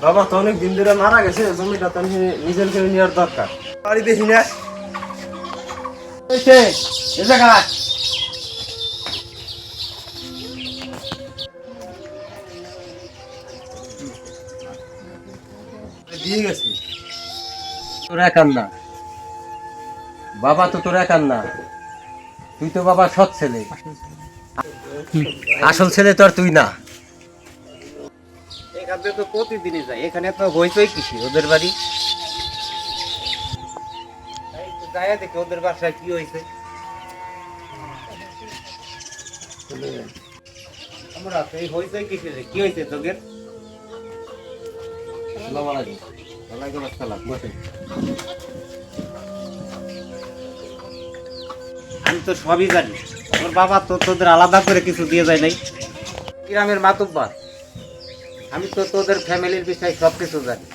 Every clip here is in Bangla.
বাবা তো অনেক দিন ধরে মারা গেছে, জমিটা তো নিজের কেউ নেওয়ার দরকার। বাড়ি দেখি না এ জায়গায় দিয়ে গেছি। তোর একার না বাবা, তো তোর একার না, তুই তো বাবা সৎ ছেলে, আসল ছেলে তো আর তুই না। এখান থেকে তো প্রতিদিনই যাই, এখানে তো হইচই কিসি ওদের বাড়ি। যাই দেখি ওদের বাসায় কি হয়েছে। আমরা এই হইচই কিসি রে, কি হয়েছে তোদের? আসসালামু আলাইকুম। ওয়ালাইকুম আসসালাম, বসেন। আমি তো সবই জানি, তোর বাবা তো তোদের আলাদা করে কিছু দিয়ে যায় নাই। গ্রামের মাতুব্বার, আমি তো তোদের ফ্যামিলির বিষয়ে সব কিছু জানি।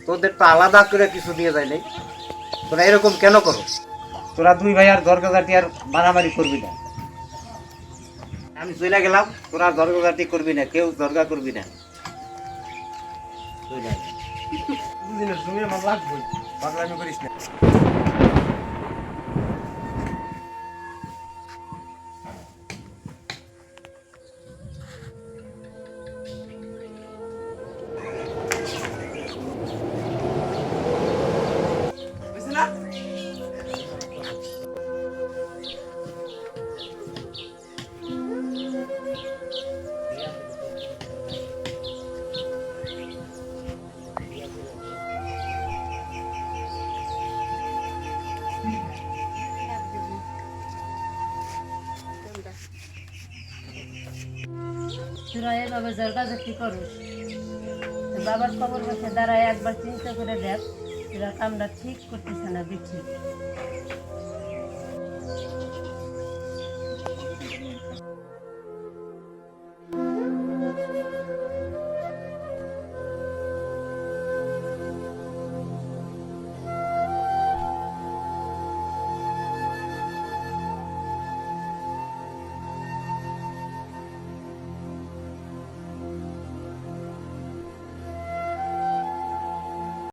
তোদের তো আলাদা করে কিছু দিয়ে যায় নাই। তোরা এরকম কেন করো? তোরা দুই ভাই আর দরগাজাটি আর মারামারি করবি না। আমি চলে গেলাম, তোরা দরগাজাটি করবি না, কেউ দরগা করবি না। দুদিনের জমি আমার লাগবে, পাগলামি করিস না। তোরা এভাবে জর্গাজর্তি করিস, বাবার খবর বসে দাঁড়ায় একবার চিন্তা করে দেখ, তোরা কামটা ঠিক করতেছে না দেখি।